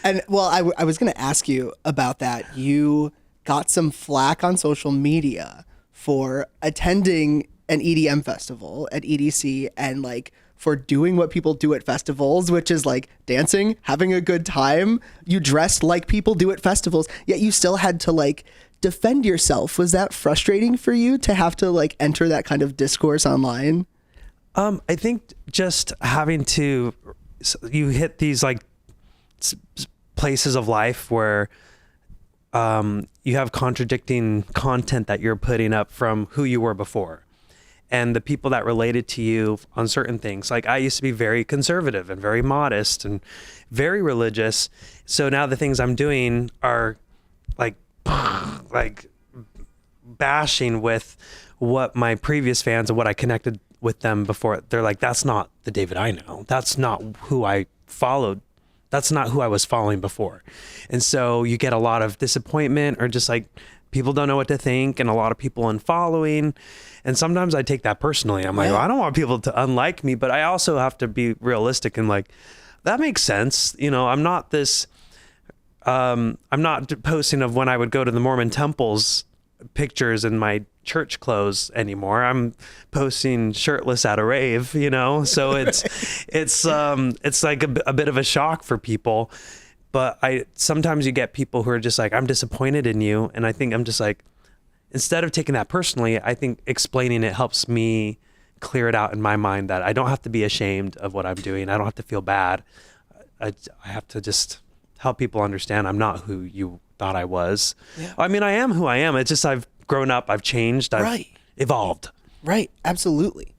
And well, I was going to ask you about that. You got some flack on social media for attending an EDM festival at EDC and like for doing what people do at festivals, which is like dancing, having a good time. You dressed like people do at festivals, yet you still had to like defend yourself. Was that frustrating for you to have to like enter that kind of discourse online? I think just having to, you hit these like places of life where you have contradicting content that you're putting up from who you were before and the people that related to you on certain things. Like I used to be very conservative and very modest and very religious. So now the things I'm doing are like bashing with what my previous fans and what I connected with them before. They're like, that's not the David I know. That's not who I followed. That's not who I was following before. And so you get a lot of disappointment or just like people don't know what to think and a lot of people unfollowing. And sometimes I take that personally. I'm like, well, I don't want people to unlike me, but I also have to be realistic and like, that makes sense. You know, I'm not this, I'm not posting of when I would go to the Mormon temples pictures in my church clothes anymore. I'm posting shirtless at a rave, you know? So it's like a bit of a shock for people, but sometimes you get people who are just like, I'm disappointed in you. And I think I'm just like, instead of taking that personally, I think explaining it helps me clear it out in my mind that I don't have to be ashamed of what I'm doing. I don't have to feel bad. I have to just help people understand I'm not who you thought I was. Yeah. I mean, I am who I am. It's just I've grown up, I've changed, I've evolved. Right, absolutely.